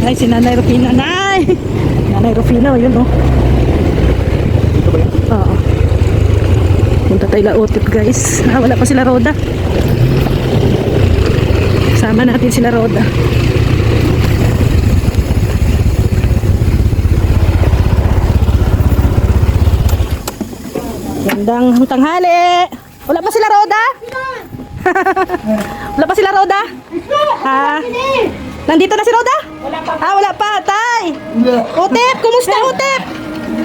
Ay, si Nanay Rufina. Nanay Rufina, yun oh. Oo. Punta tayo laotip guys. Wala pa sila Roda. Sama natin sila Roda. Gandang tanghali. Wala pa sila Roda? Wala pa sila Roda? Ha? Nandito na si Roda? Wala pa, tay. Utep, kumusta Utep?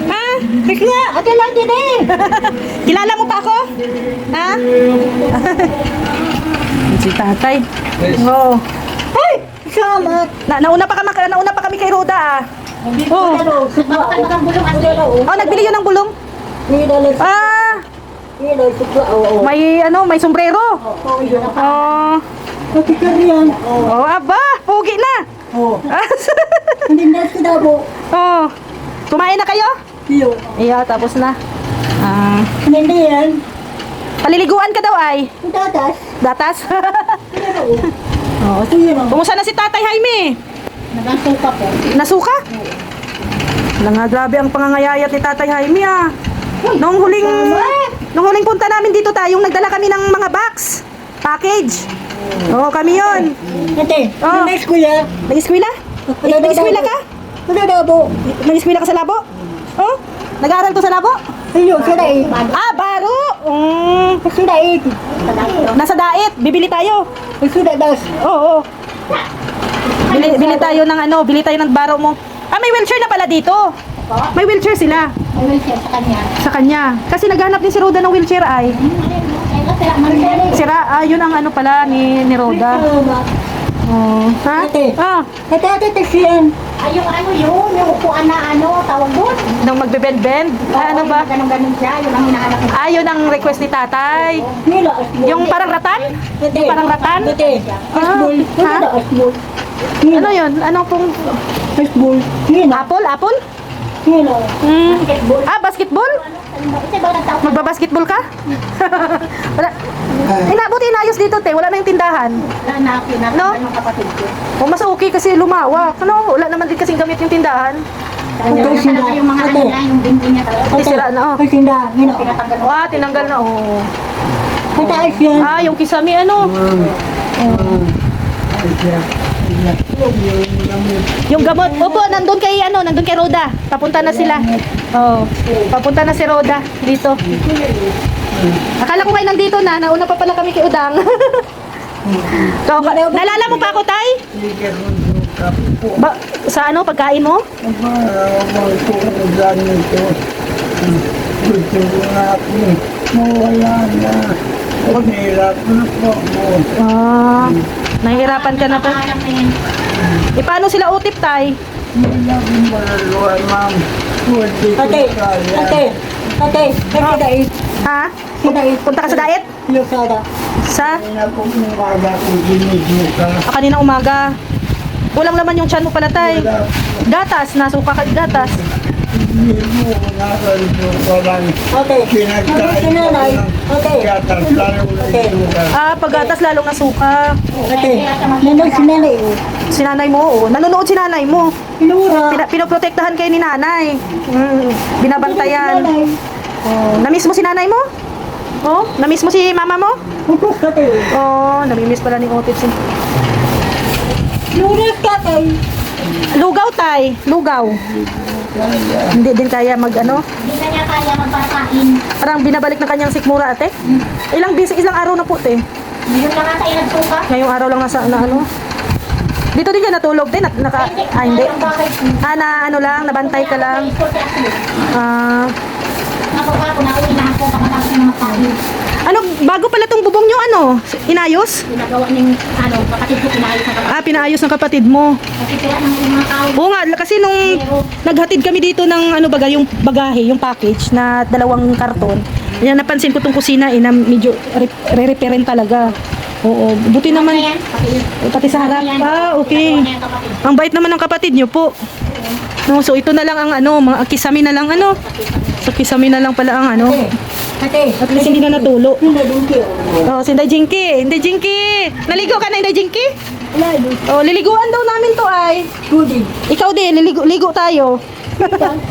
Ha? Kaya, ate lang din eh. Kilala mo pa ako? Ha? Si tatay. Oh. Ay, salamat. Nauna pa kami kay Roda ah. Oh. Oh, nagbili yun ng bulong. Ah. May sombrero. Oh. Oh, aba, pugi na. Oh. Hindi na sila po. Oh. Kumain na kayo? Iya, tapos na. Hindi yan. Paliliguan ka daw ay? Datas. Datas? Oh. Kumusta na si Tatay Jaime? Nagasuka po. Nasuka? Wala nga, grabe ang pangangayayat ni Tatay Jaime ah. Nung huling punta namin dito tayo, nagdala kami ng mga box. Package. Oo, kami yun. Ate, nag-eskwela. Nag-eskwela? Nag-eskwela ka? Nag-labo. Nag-eskwela ka sa labo? Oh? Nag-aaral to sa labo? Ayun, sa daig. Baro! Sa daig. Nasa daet, bibili tayo. Sa dadas. Oo. Bili tayo ng bili tayo ng baro mo. May wheelchair na pala dito. May wheelchair sila. May wheelchair sa kanya. Sa kanya. Kasi naghanap din si Roda ng wheelchair ay. Sira, yun ang pala ni Roda. Oh. Ha? Ate. Ate, siyan. Ay, yung upuan na tawag doon. Nung magbe-bend-bend? Ano ba? Ganun siya, yun ang hinahanap ko. Yun ang request ni tatay. Yung parang ratan? Yung parang ratan? Ate, asbol. Ha? Asbol. Ano yun? Anong pong... Asbol. Apple? Apple? Basketball. Basketball? Kasi ba nagtawag? Magbabasketball ka? Wala. Buti inayos dito, te. Wala na yung tindahan. Na No? ng kapatid ko. Mas okay kasi lumawak. Wala naman din kasing gamit yung tindahan. Talaga yung mga nila, yung binti niya talaga. Sira na, Ay, tinda. Pinatanggal. Tinanggal na, Mataas yan. Yung kisame, Yung gamot. Opo, nandun kay Roda. Papunta na sila. Papunta na si Roda dito. Akala ko kayo nandito na. Nauna pa pala kami kay Udang. Nalala mo pa ako, Tay? Sa pagkain mo? Nahihirapan ka na pa. Paano sila utip, Tay? Ate, sa daig. Ha? Punta ka sa diet? Sa? Kaninang umaga. Kulang naman yung tiyan mo pala, Tay. Gatas, nasuka ka gatas. Pag gatas lalong nasuka. Si nanay mo, nanonood si nanay mo. Pinoprotektahan kayo ni nanay. Binabantayan. Namiss mo si nanay mo? Namiss mo si mama mo? Namimiss pala ni Otis. Lugaw, Tay. Lugaw. Hindi din kaya Hindi na niya kaya magpakain. Parang binabalik na kanyang sikmura, ate. Ilang araw na po, te. Ngayon lang ata yung nagsuka. Ngayong araw lang Dito din ka natulog, te. Hindi. Nabantay ka lang. Ako na uinahan ko kapatapos ng mga kain. Bago pala tong bubong nyo, inayos? Ginagawa ng kapatid ko, pinayos ng kapatid. Pinaayos ng kapatid mo. Kasi sila ng mga tao. Oo nga, kasi nung naghatid kami dito ng yung bagahe, yung package na 2 karton. Yan, napansin ko tong kusina na medyo re-repairin talaga. Oo, buti naman. Pati sa harap. Okay. Ang bait naman ng kapatid nyo po. So ito na lang ang mga kisame na lang So kisame na lang pala ang Ate, At least hindi na natulo. Sinday Jinky. Naligo ka na, Inday Jinky? Lalos. Oh, liliguan daw namin to ay. Tubig. Ikaw din, ligo tayo.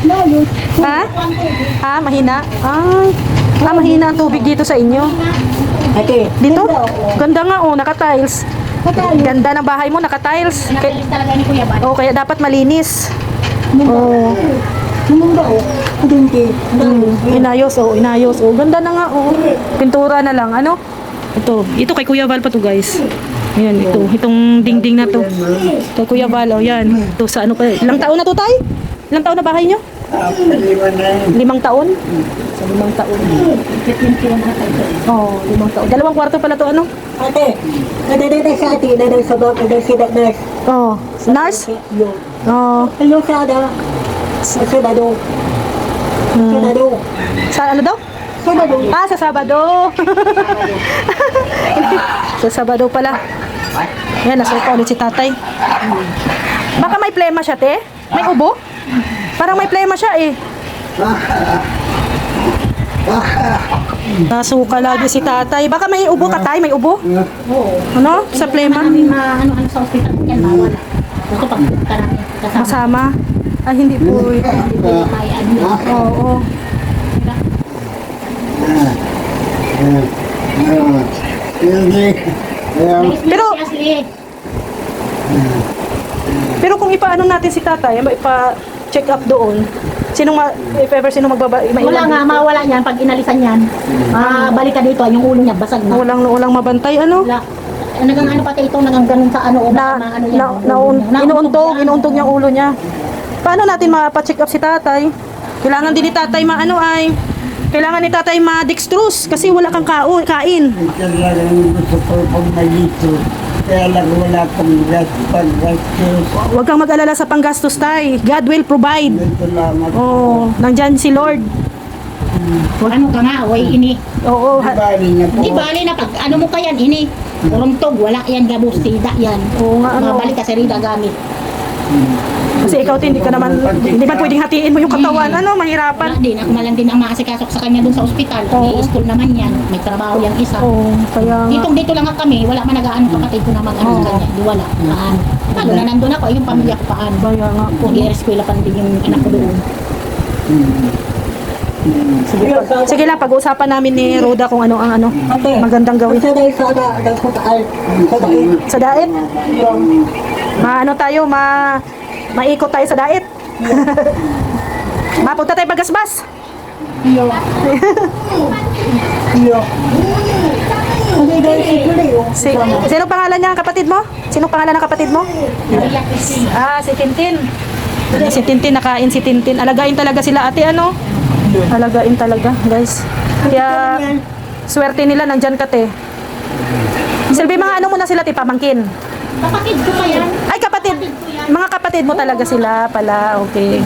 Lalos. Ha? Ha, mahina? Mahina ang tubig dito sa inyo. Ate. Dito? Ganda nga oh, naka-tiles. Ganda ng bahay mo, naka-tiles. Nakalis talaga ni Kuya Bal. Oh, kaya dapat malinis. Oh, Anong ba? Hindi. inayos oh. Ganda na nga oh. Pintura na lang, ano? Ito kay Kuya Val pa to, guys. Ayan, itong dingding na to. Kay Kuya Val, oh, yan. Ito sa ano pa, ilang taon na to, tay? Ilang taon na bahay nyo? 5 taon? Sa 5 taon. Oh, 5 taon. 2 kwarto pala to, ano? Ate. Nadadada sa ate. Nadadada sa bak. Nadadada sa nurse. Oh, nurse? Yun. Oh, Hello, Sada. Sabado. Sabado. sa ano daw? Sabado. Sa Sabado. Sa Sabado pala. Yan, nasuka ulit si tatay. Baka may plema siya, te? May ubo? Parang may plema siya, eh. Nasuka lagi si tatay. Baka may ubo ka, tay? May ubo? Oo. Ano? Sa plema? Kami ano sa ospital. Yan, bawal. Gusto pagpunta namin. Kasama. Masama? Ay, hindi po. Hindi ko may admit. Oo. Pero- Pero kung ipaano natin si tatay, ipa-check up doon, if ever sinong Wala nga, mawala niyan pag inalisan yan. Balik ka dito, yung ulo niya basag na. Walang mabantay, ano? Wala. Nagang ano pati ito, nagang ganun sa ano, o baka maano yan. Inuuntog yung ulo niya. Paano natin mapa-check up si tatay? Kailangan din ni tatay kailangan ni tatay ma-dextrose kasi wala kang kain. Talagang gusto ko pag nalito. Kaya lang wala pang pag-gastos. Huwag kang mag-alala sa panggastos, tay. God will provide. Salamat. Oh, nandyan si Lord. Ano ka nga, way ini. Oo, Bali na po. Di bali na pag ano mo ka yan, ini. Urumtog, wala yan, gabos, sida yan. Oo nga, ano. Mabalik ka sa rida gamit. Kasi ikaw hindi man pwedeng hatiin mo yung katawan. Ano, mahirapan. Wala din, ako malang din ang maasikasok sa kanya dun sa ospital. Oo. May school naman yan, may trabaho yung isa. Oo, kaya nga. Dito lang kami, wala man nag-aano kapatid ko na mag-ano sa kanya. Di wala, paano. Paano na nandun ako, yung pamilya ko paano. Kaya nga po. Nag-i-eskwela pa din yung anak ko doon. Sige lang, pag-uusapan namin ni Roda kung ano ang Ate. magandang gawin. Sa dahil sa ada. Sa dahil. Sa dahil. Sa daet, tayo, maikot tayo sa daet. Mapunta tayo Bagasbas. Iyo. Iyo. Kasi dahil si Julie. Sino pangalan niya ang kapatid mo? Sino pangalan ng kapatid mo? Si Tintin. Si Tintin, nakain si Tintin. Alagain talaga sila ate, ano? Alagain talaga, guys. Kaya, swerte nila, nandyan ka, te. Silbi, mga ano mo na sila, te, pamangkin. Kapatid ko pa yan. Ay, kapatid. Mga kapatid mo talaga sila pala, okay.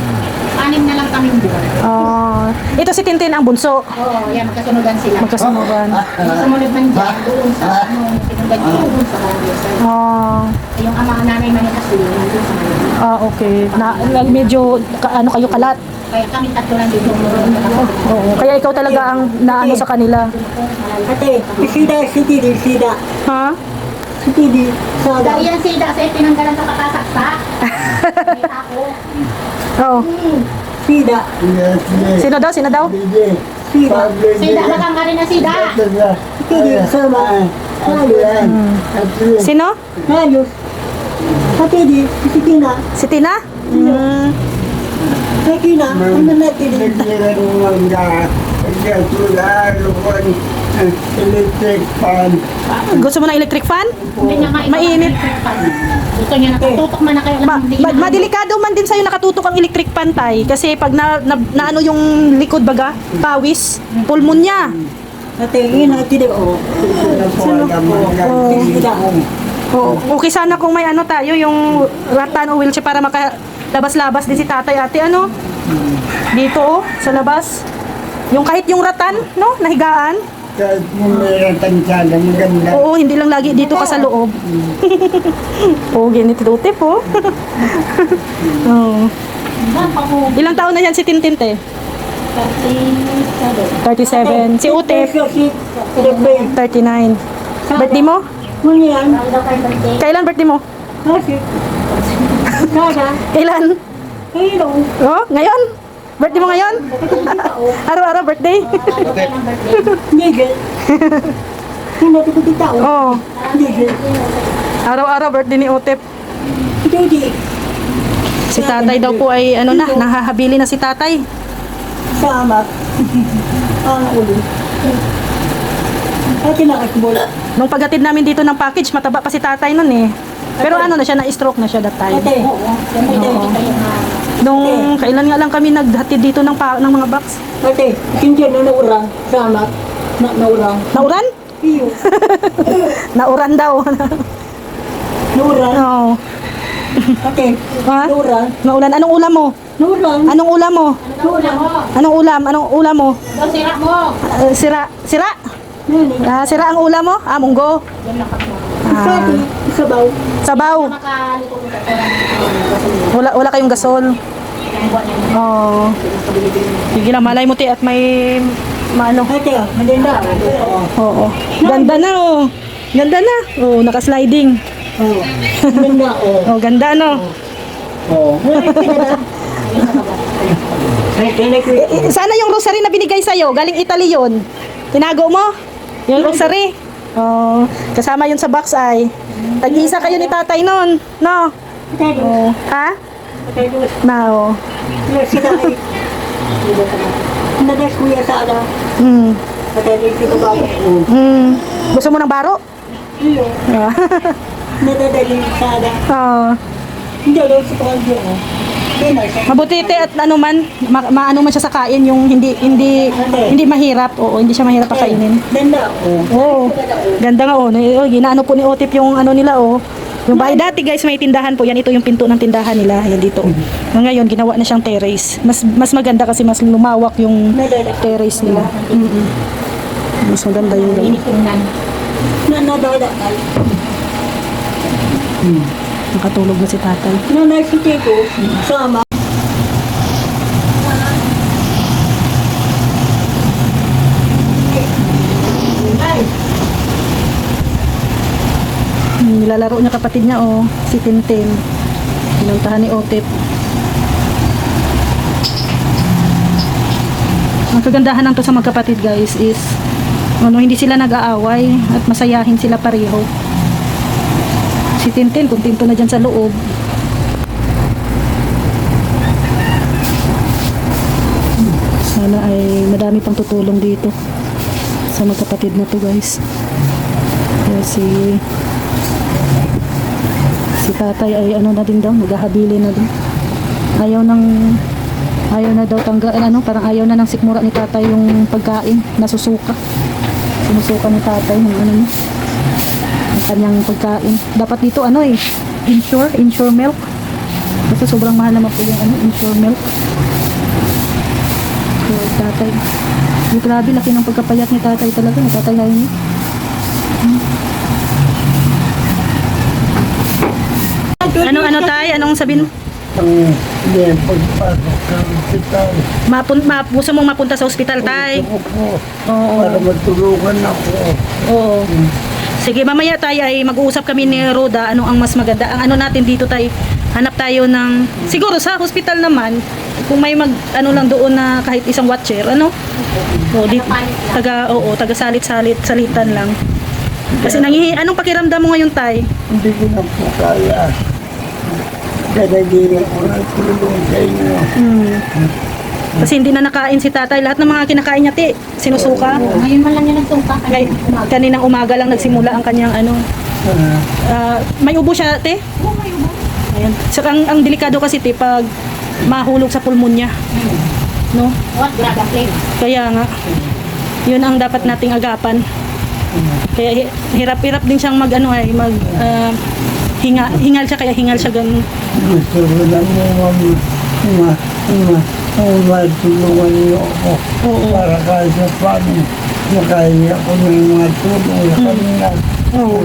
6 na lang kaming buwan. Oh, ito si Tintin ang bunso. Oo, yan, magkasunugan sila. Magkasunugan. Sumunod man dyan, doon sa sinugan ko, doon sa Manila. Oh, Yung ama, nanay man yung kasi, nandun sa Manila. okay. Medyo, ano kayo kalat. Kaya kami tatlo lang dito. Oo, kaya ikaw talaga ang naano sa kanila. Ate. Si Didi. Sida. Ha? Si Didi. Sada. Dahil yan sida sa tinanggalan sa katasaksak. May ako. Oo. Sida. Sino daw? Sida. Sida, bakang ka rin na sida. Didi. Sama. Sino? Ayos. Sa Didi. Si Tina. Si Tina? Sa Tina. Ano na Didi? Electric fan. Gusto mo ng electric fan? Hindi niya nga Mainit. Gusto niya nakatutok man na kayo lang. hindi na- Madelikado man din sa'yo nakatutok ang electric fan, tay. Kasi pag naano yung likod baga, pawis, pulmonya. Ate. Yun. Didi. Oh. Sida. Oo. Okay sana kung may ano tayo, yung ratan o wheelchair para makalabas-labas din si tatay ate, ano? Dito, oh, sa labas. Yung kahit yung ratan, no? Nahigaan. Kahit mumiratan sana, maganda. Oo, hindi lang lagi dito ka sa loob. Oo, ganito tip, oh. Oo. Ilang taon na yan si Tintin, te? 37. Si Utep, 39. Birthday mo? Kung yan, Kailan birthday mo? kasi, sana, Kailan? kayo, Oh, ngayon? Birthday mo ngayon? Araw-araw birthday? nigel. Hindi ko di tao, Oo. nigel. Araw-araw birthday ni Otep. Hindi, Si tatay daw po ay ano na, nahahabili na si tatay. sama. Ang ulo. At kinakasbola. Nung paghatid namin dito ng package, mataba pa si tatay nun eh. Pero ano na siya, na-stroke na siya that time. Ate, Nung kailan nga lang kami naghatid dito ng, ng mga box. ate, hindi na naurang, sama. Naurang. Nauran? Iyo, Nauran daw. naurang. Oo. Ate, Ha? naurang. Naulan. Anong ulam mo? Naurang. Anong ulam mo? Naurang. Anong ulam? Anong ulam mo? Daw sira mo. Sira? Sira? Nani. Sira ang ulam mo? Munggo. Sati, sabaw. Sabaw. Makalito ko sa Wala kayong gasol. Oo. Sige lang, malay mo te at may maano. Ate, maganda. Oo. Ganda na oh. Ganda na. Oh, naka-sliding. Oh, maganda, oh. Oh, ganda no. Oh. Ay, tinay ko. Sana yung rosary na binigay sa'yo, galing Italy yun. Tinago mo? Yung rosary. Oh, kasama yun sa box ay. Tag-isa kayo ni tatay nun. No? Ate, Oh. Ha? ate, Na oh. sila ay. Nadas kuya sa ala. Hmm. Ate, dito ba? Hmm. Gusto mo ng baro? Iyo, Ah. nadadali sa ala. Oh. Hindi, daw sa pangyo, oh. Mabuti te at ano man, maano man siya sa kain yung hindi mahirap. Oo, hindi siya mahirap pakainin. Ganda, oh. Oo. Ganda nga oh. Ginaano po ni Otip yung ano nila oh. Yung bahay dati guys, may tindahan po. Yan ito yung pinto ng tindahan nila. Yan dito. Ngayon, ginawa na siyang terrace. Mas maganda kasi mas lumawak yung terrace nila. Mm-mm. Mas maganda yung Inipunan. Nadada. nakatulog na si tatay. Nanay si Tito, sama. Nilalaro niya kapatid niya oh, si Tintin. Pinuntahan ni Otip. Ang kagandahan ng to sa magkapatid guys is hindi sila nag-aaway at masayahin sila pareho. Si Tintin, kontento na dyan sa loob. Sana ay madami pang tutulong dito sa magkapatid na to guys. Kaya si tatay ay ano na din daw, naghahabili na din. Ayaw na daw parang ayaw na ng sikmura ni tatay yung pagkain, nasusuka. Sinusuka ni tatay ng ano niya, ang kanyang pagkain. Dapat dito insure milk. Kasi sobrang mahal naman po yung insure milk. So, tatay. Yung grabe, laki ng pagkapayat ni tatay talaga. Natatay niya. Ano tay? Anong sabihin? Hindi, pagpasok sa hospital. Gusto mong mapunta sa ospital tay? Gusto ko po, Oo. para matulungan ako. Oo. Sige, mamaya tayo ay mag-uusap kami ni Roda. Ano ang mas maganda? Ang ano natin dito tayo, hanap tayo ng, siguro sa hospital naman, kung may lang doon na kahit isang watcher, taga salitan lang. Kasi anong pakiramdam mo ngayon tay? Hindi ko na po kaya. Kaya hindi ko na tulong sa inyo. Kasi hindi na nakain si tatay. Lahat ng mga kinakain niya, sinusuka. Ngayon man lang yan nagtungka. Kaninang umaga lang nagsimula ang kanyang may ubo siya, te? Oo, may ubo. Ayan. So, ang delikado kasi, te, pag mahulog sa pulmonya. No? What? Grabe ang flavor. Kaya nga, yun ang dapat nating agapan. Kaya hirap-hirap din siyang hingal siya, kaya hingal siya ganun. Gusto ko lang mo matulungan niyo ako. Oo. Para kahit sa paano, makaya ko ng mga tulong sa kanila. Oo.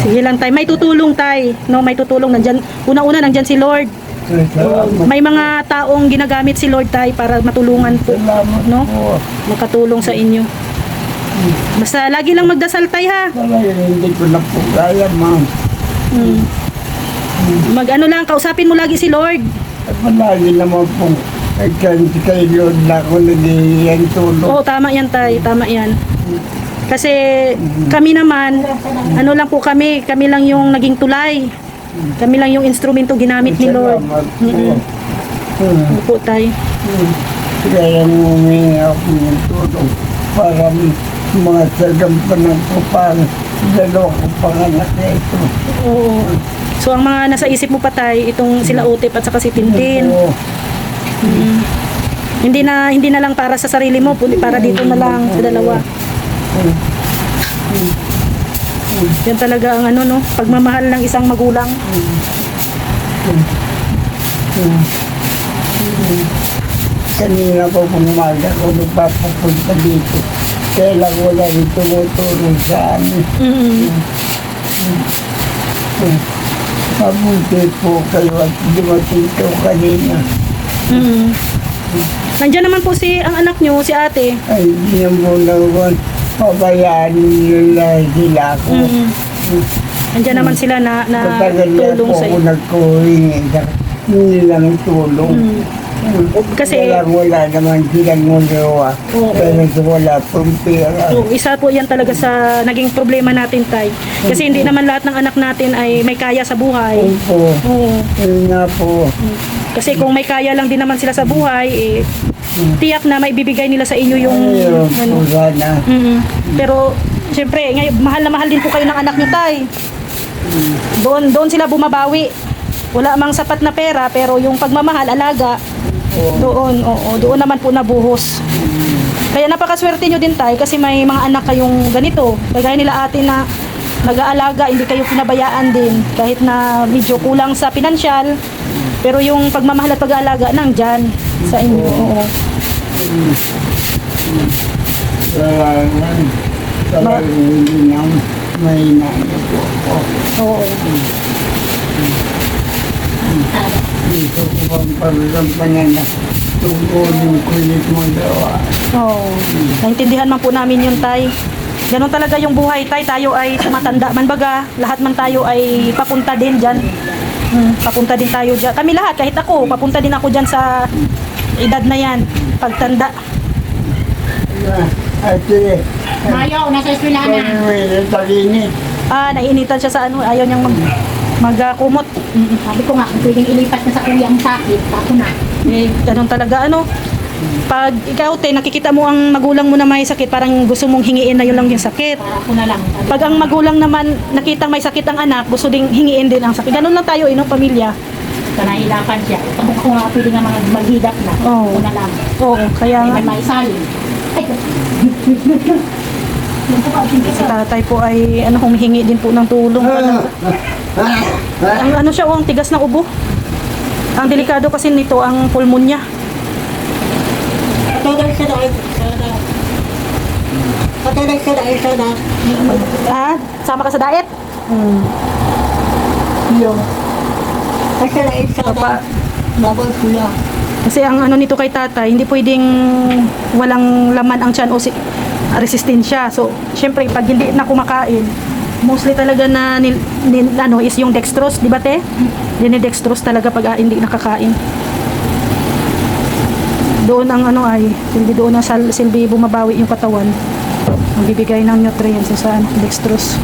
Sige lang tay, may tutulong tay. No, may tutulong nandiyan. Una-una nandiyan si Lord. Salamat. May mga taong ginagamit si Lord tay para matulungan po, Salamat no? po. Makatulong sa inyo. Basta lagi lang magdasal tay ha. Talagang hindi ko na po kaya, ma'am. Mag-ano lang, kausapin mo lagi si Lord. At palagi naman po, kay Lord na ako nag-iiyang tulong. Oo, tama yan tay, tama yan. Kasi kami naman, ano lang po kami lang yung naging tulay. Kami lang yung instrumento ginamit ni Lord. Salamat po. Ano po tay. Kaya humingi ako ng tulong para mga sagampanang ko pang dalawa ko panganak na ito. Oo. So ang mga nasa isip mo pa tay, itong sila Utip at saka si Tintin. Oo. Hindi na lang para sa sarili mo, kundi para dito na lang sa dalawa. Yan talaga ang ano no, pagmamahal ng isang magulang. Kanina po pumaga ko nagpapapunta dito. Kaya lang wala rin tumutulong sa amin. Mabuti po kayo at dumating ko kanina. Nandiyan naman po ang anak nyo, si ate. Ay, hindi na mo naman pabayaan nila sila ako. Nandiyan naman sila na Matagal na tulong po sa ako nagkuhingi sa nilang tulong. Kasi Kaya lang wala naman silang magawa. Oo. Kaya wala pong pera. so, isa po yan talaga sa naging problema natin tay. Kasi hindi naman lahat ng anak natin ay may kaya sa buhay. Opo. Oo. Yun nga po. Kasi kung may kaya lang din naman sila sa buhay, tiyak na may bibigay nila sa inyo yung Ayun ano. po sana. Pero syempre, ngayon mahal na mahal din po kayo ng anak nyo tay. Doon sila bumabawi. Wala mang sapat na pera pero yung pagmamahal, alaga, doon naman po nabuhos. Kaya napakaswerte nyo din tay kasi may mga anak kayong ganito. Kagaya nila ate na nag-aalaga, hindi kayo pinabayaan din kahit na medyo kulang sa pinansyal. Pero yung pagmamahal at pag-aalaga nandyan sa inyo. Oo. Talagang hindi na may nana po ako. Oo. Dito ko pang pagkampanan na tungkulin ko ulit magawa. Oo. Naintindihan man po namin yun, tay. Ganon talaga yung buhay, tay. Tayo ay tumatanda man baga. Lahat man tayo ay papunta din dyan. Papunta din tayo dyan. Kami lahat, kahit ako, papunta din ako dyan sa edad na yan. Pagtanda. Ate, Mayo, nasa eskwelahan na. kung may talinit, Naiinitan siya sa ano. Ayaw niyang magkumot. Sabi ko nga, kung pwedeng ilipat na sa kuya ang sakit, ako na. Ganon talaga, ano. Pag ikaw, te, nakikita mo ang magulang mo na may sakit, parang gusto mong hingiin na yun lang yung sakit. Para ako na lang. Sabi Pag ang magulang naman nakitang may sakit ang anak, gusto ding hingiin din ang sakit. Ganon lang tayo, no, pamilya. ko, nahihirapan siya. Pag ako nga pwede nga maghidap na, Oo. ako na lang. Oo, kaya Ay, nga. may maisalin. Ay, Si tatay po ay humihingi din po ng tulong. Ang ano siya, ang tigas ng ubo. Ang delikado kasi nito ang pulmonya. Patay sa dahil. Patay sa dahil sa dahil. Sama ka sa diet? Yung. Kasi dahil sa Papa. dahil. Babal pula. Kasi ang ano nito kay tatay, hindi pwedeng walang laman ang tiyan o resistensya. So, syempre, pag hindi na kumakain, mostly talaga na is yung dextrose, di ba te? Dinidextrose talaga pag hindi nakakain. Doon ang ay, hindi doon ang silbi bumabawi yung katawan. Ang bibigay ng nutrients sa dextrose.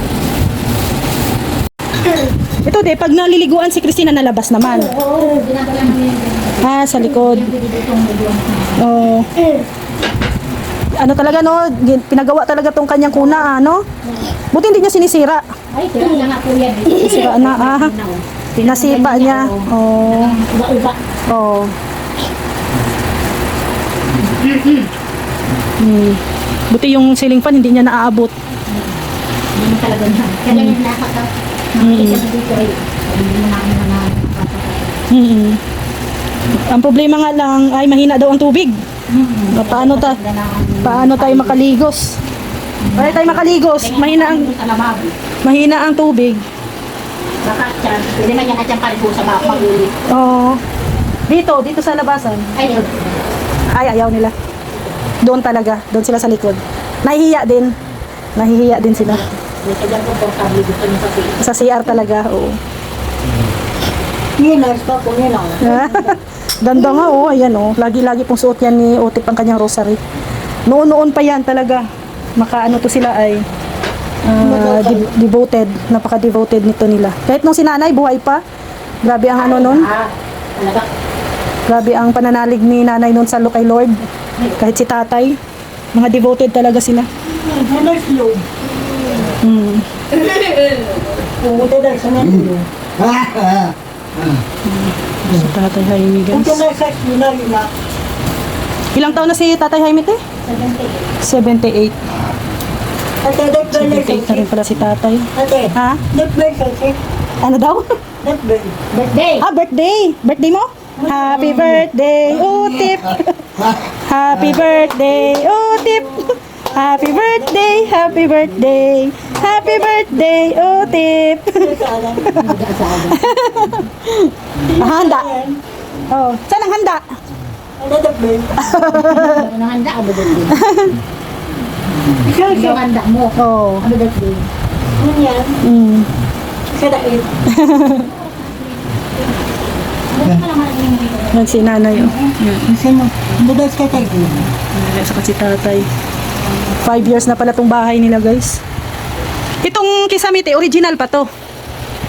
Ito de, pag naliliguan si Christina nalabas naman. oo, ginagawa namin yun. Sa likod. Pwede itong nagawang Oh. Ano talaga no, pinagawa talaga tong kanyang kuna ano. Buti hindi niya sinisira. Ay, sira na nga po yan. Sira na Pinasipa niya. Oh. Uba-uba. Oh. Buti yung ceiling fan hindi niya naaabot. Hindi mo talaga na. Kaya ganyan lahat daw. Nakikita mo dito ay, hindi mo namin na Ang problema nga lang ay mahina daw ang tubig. Paano tayo makaligos? Paano tayo makaligos? Mahina ang tubig. Baka dyan, pwede na yan at yan paligo sa baka magulit. Oh. Dito sa labasan. Ay, Ay, ayaw nila. Doon talaga. Doon sila sa likod. Nahihiya din. Nahihiya din sila. Dito dyan komportable gusto niyo sa Sa CR talaga, oo. Ninas pa po nila. Ganda nga, oh. Ayan, oh. Lagi-lagi pong suot yan ni Otip ang kanyang rosary. Noon-noon pa yan talaga. Makaano to sila ay devoted. Napaka-devoted nito nila. Kahit nung si nanay, buhay pa. Grabe ang ano nun. talaga. Grabe ang pananalig ni nanay nun sa kay Lord. Kahit si tatay. Mga devoted talaga sila. Ninas low. Hmm. Pumunta na sa natin. Si tatay Jaime, guys. Punta na sa sinalima. Ilang taon na si tatay Jaime, te? 78. Ate, not well 78 na rin pala si tatay. Ate, Ha? not well sa'yo. Ano daw? Not well. Birthday! Birthday! Birthday mo? Happy birthday, Utip! Happy birthday, Utip! Happy birthday, happy birthday, happy birthday, Utip! Handa. Oh, saan ang handa? Ano not well? Ano handa ka ba birthday? Ikaw Ano siya. handa mo? Oh. Ano birthday? Ano yan? Mm. Sa dait. Yan si nanay, oh. Sino? Budas ka tayo. Yan, saka si tatay. 5 years na pala tong bahay nila, guys. Itong Kisamite, original pa to.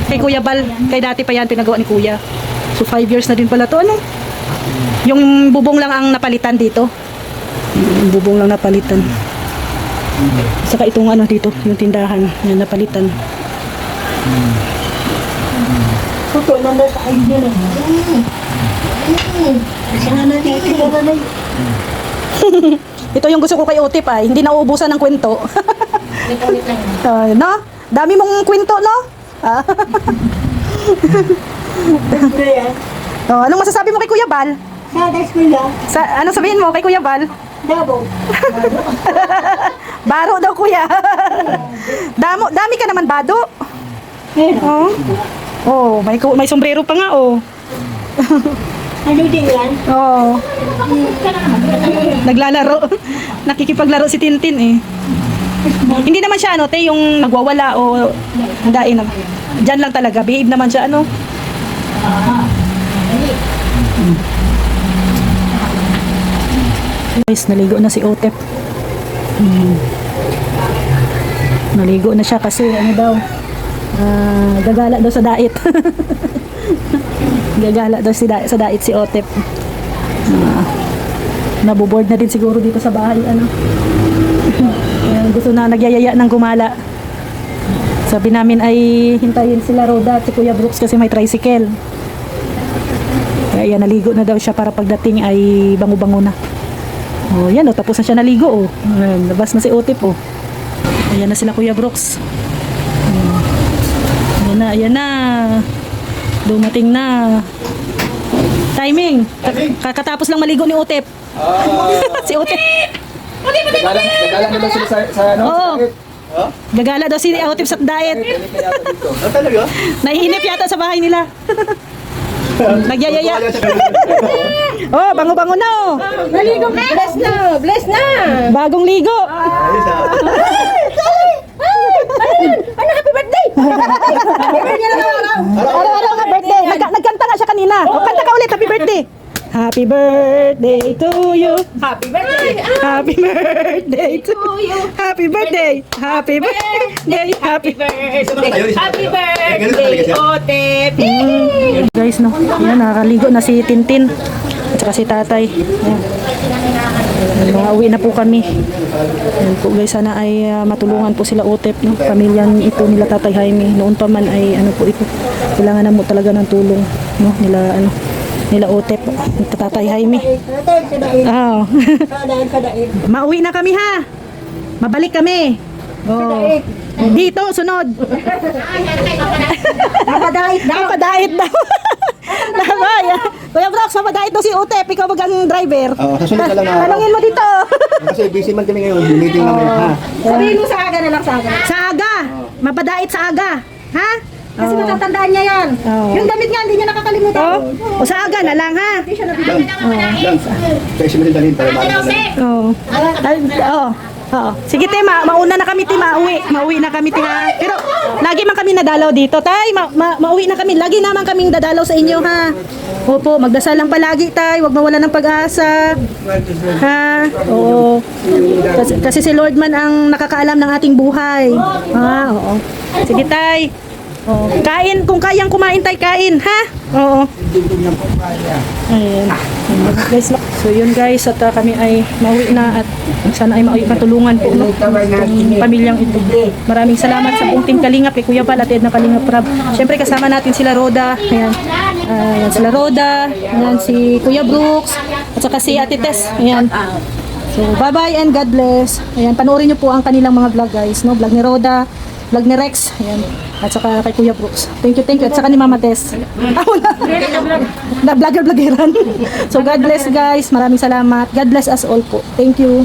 Kay Kuya Bal, kay dati pa yan pinagawa ni Kuya. So 5 years na din pala to, ano? Yung bubong lang ang napalitan dito. Yung bubong lang napalitan. Saka itong ano dito, yung tindahan, yan napalitan. Puto, nanda sa idea na. Sana na dito ka na na. Ito yung gusto ko kay Otip ay, hindi nauubusan ng kwento. Ulit lang yun. No? Dami mong kwento, no? Ah. Ano yan? Oh, anong masasabi mo kay Kuya Bal? Sa eskwela, Anong sabihin mo kay Kuya Bal? Davao. Baro daw, Kuya. Dami ka naman, Bado. Oh. Oh, may sombrero pa nga, oh. Ano din yan? Oh. Naglalaro. Nakikipaglaro si Tintin, eh. Hindi naman siya, ano, te, yung nagwawala o dain naman. Diyan lang talaga. Behave naman siya, ano. Guys, naligo na si Otep. Naligo na siya kasi ano daw, gagala daw sa dait. Gagala daw sa dait si Otep. Naboboard na din siguro dito sa bahay, ano. Ayan, gusto na nagyayaya ng gumala. Sabi namin ay hintayin sila Roda at si Kuya Brooks kasi may tricycle. Kaya yan, naligo na daw siya para pagdating ay bango-bango na. Oh, yan, oh, tapos na siya naligo, oh. Ayan, labas na si Otip, oh. Ayan na sila Kuya Brooks. Ayan na. Dumating na. Timing. Kakatapos lang maligo ni Otip. Si Otip. Nagalang nila sila sa ano? Oo. Sa sakit. Gagala daw si Otip sa diet. Talaga? Nahihinip yata sa bahay nila. Nagyayaya. Oh, bango-bango na, oh. Naligo na! Bless na! Bless na! Bagong ligo. Ano, happy birthday! Happy birthday na araw! Araw-araw nga birthday. Nagkanta nga siya kanina. O, kanta ka ulit. Happy birthday. Happy birthday to you. Happy birthday! Happy birthday to you. Happy birthday. Happy birthday. Happy birthday. Happy birthday, Otep! Guys, no. Yan, nakakaligo na si Tintin. At saka si tatay. Yan. Mga uwi na po kami. Yan po guys, sana ay matulungan po sila Otep, no? Pamilyang ito nila Tatay Jaime. Noon pa man ay ano po ito. Kailangan na mo talaga ng tulong, no? Nila Otep, Tatay Jaime. Ate, sa dait. Oh. Sa dait. Mauwi na kami, ha. Mabalik kami. Oh. Dito, sunod. Napadait daw. Papadait daw. Nabay. Kuya Brox, papadait daw si Otep. Ikaw bagang driver. Oo, sasunod na lang na. Tanungin mo dito. Kasi busy man kami ngayon. Meeting kami. Ha? Sabihin mo sa aga na lang sa aga. Sa aga. Mapadait sa aga. Ha? Kasi matatandaan niya yan. Oh. Yung damit niya, hindi niya nakakalimutan. Oh. O sa aga na lang, ha? Lang. Sa isimin dalhin para maaaring na. Oh. Ay, oh. Oo. Sige, te, mauna na kami, te, mauwi na kami, te, ha. Pero, lagi man kami nadalaw dito, tay, mauwi na kami. Lagi naman kaming dadalaw sa inyo, ha. Opo, magdasal lang palagi, tay. Huwag mawala ng pag-asa. Ha? Oo. Kasi si Lord man ang nakakaalam ng ating buhay. Ha? Oo. Sige, tay. Oo. Kain, kung kayang kumain, tay, kain, ha? Oo. Ayan. Guys, so yun guys, at kami ay mauwi na at sana ay matulungan po no, itong pamilyang ito. Maraming salamat sa buong team Kalingap, kay Kuya Bal at Edna Kalingap Rab. Siyempre kasama natin sila Roda, ayan. Ayan sila Roda, ayan si Kuya Brooks, at saka si Ate Tess, ayan. So bye-bye and God bless. Ayan, panoorin niyo po ang kanilang mga vlog guys, no? Vlog ni Roda, vlog ni Rex, ayan. At saka kay Kuya Brooks. Thank you. At saka ni Mama Tess. Na vlogger-vloggeran. So God bless guys. Maraming salamat. God bless us all po. Thank you.